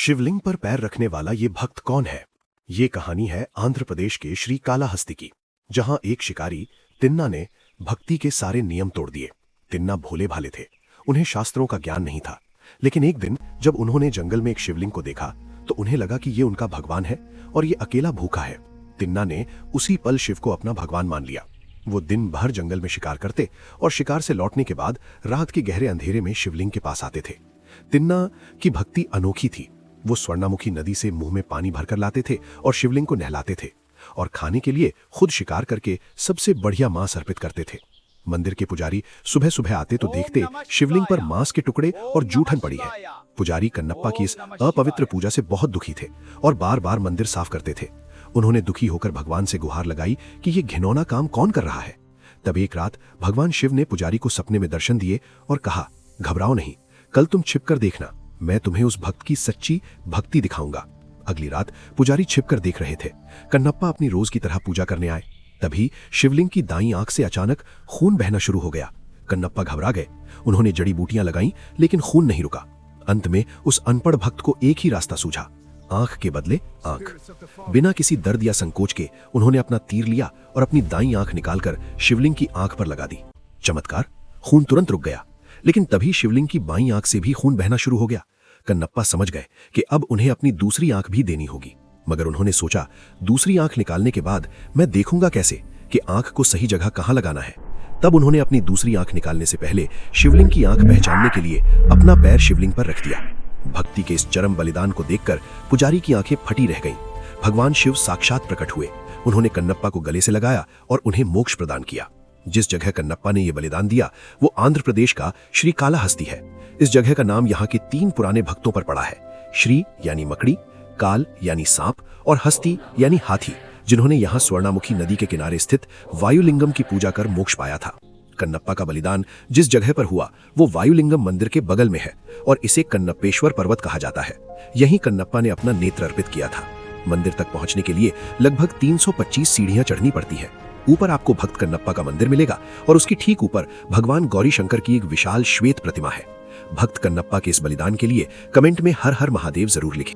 शिवलिंग पर पैर रखने वाला ये भक्त कौन है? ये कहानी है आंध्र प्रदेश के श्री कालाहस्ती की, जहां एक शिकारी तिन्ना ने भक्ति के सारे नियम तोड़ दिए। तिन्ना भोले भाले थे, उन्हें शास्त्रों का ज्ञान नहीं था। लेकिन एक दिन जब उन्होंने जंगल में एक शिवलिंग को देखा तो उन्हें लगा कि ये उनका भगवान है और ये अकेला भूखा है। तिन्ना ने उसी पल शिव को अपना भगवान मान लिया। वो दिन भर जंगल में शिकार करते और शिकार से लौटने के बाद रात के गहरे अंधेरे में शिवलिंग के पास आते थे। तिन्ना की भक्ति अनोखी थी। वो स्वर्णामुखी नदी से मुंह में पानी भरकर लाते थे और शिवलिंग को नहलाते थे और खाने के लिए खुद शिकार करके सबसे बढ़िया मांस अर्पित करते थे। मंदिर के पुजारी सुबह सुबह आते तो देखते शिवलिंग पर मांस के टुकड़े और जूठन पड़ी है। पुजारी कन्नप्पा की इस अपवित्र पूजा से बहुत दुखी थे और बार बार मंदिर साफ करते थे। उन्होंने दुखी होकर भगवान से गुहार लगाई कि ये घिनौना काम कौन कर रहा है। तब एक रात भगवान शिव ने पुजारी को सपने में दर्शन दिए और कहा, घबराओ नहीं, कल तुम छिपकर देखना, मैं तुम्हें उस भक्त की सच्ची भक्ति दिखाऊंगा। अगली रात पुजारी छिपकर देख रहे थे। कन्नप्पा अपनी रोज की तरह पूजा करने आए। तभी शिवलिंग की दाईं आंख से अचानक खून बहना शुरू हो गया। कन्नप्पा घबरा गए। उन्होंने जड़ी बूटियां लगाईं, लेकिन खून नहीं रुका। अंत में उस अनपढ़ भक्त को एक ही रास्ता सूझा, आंख के बदले आंख। बिना किसी दर्द या संकोच के उन्होंने अपना तीर लिया और अपनी दाईं आंख निकालकर शिवलिंग की आंख पर लगा दी। चमत्कार, खून तुरंत रुक गया। लेकिन तभी शिवलिंग की बाईं आंख से भी खून बहना शुरू हो गया। कन्नप्पा समझ गए कि अब उन्हें अपनी दूसरी आंख भी देनी होगी। मगर उन्होंने सोचा, दूसरी आंख निकालने के बाद मैं देखूंगा कैसे कि आंख को सही जगह कहां लगाना है। तब उन्होंने अपनी दूसरी आंख निकालने से पहले शिवलिंग की आंख पहचानने के लिए अपना पैर शिवलिंग पर रख दिया। भक्ति के इस चरम बलिदान को देखकर पुजारी की आंखें फटी रह गईं। भगवान शिव साक्षात प्रकट हुए। उन्होंने कन्नप्पा को गले से लगाया और उन्हें मोक्ष प्रदान किया। जिस जगह कन्नप्पा ने यह बलिदान दिया वो आंध्र प्रदेश का श्री कालाहस्ती है। इस जगह का नाम यहाँ के 3 पुराने भक्तों पर पड़ा है, श्री यानी मकड़ी, काल यानी सांप और हस्ती यानी हाथी, जिन्होंने यहाँ स्वर्णामुखी नदी के किनारे स्थित वायुलिंगम की पूजा कर मोक्ष पाया था। कन्नप्पा का बलिदान जिस जगह पर हुआ वो वायुलिंगम मंदिर के बगल में है और इसे कन्नपेश्वर पर्वत कहा जाता है। यहीं कन्नप्पा ने अपना नेत्र अर्पित किया था। मंदिर तक पहुंचने के लिए लगभग 325 सीढ़ियां चढ़नी पड़ती है। ऊपर आपको भक्त कन्नप्पा का मंदिर मिलेगा और उसकी ठीक ऊपर भगवान गौरी शंकर की एक विशाल श्वेत प्रतिमा है। भक्त कन्नप्पा के इस बलिदान के लिए कमेंट में हर हर महादेव जरूर लिखें।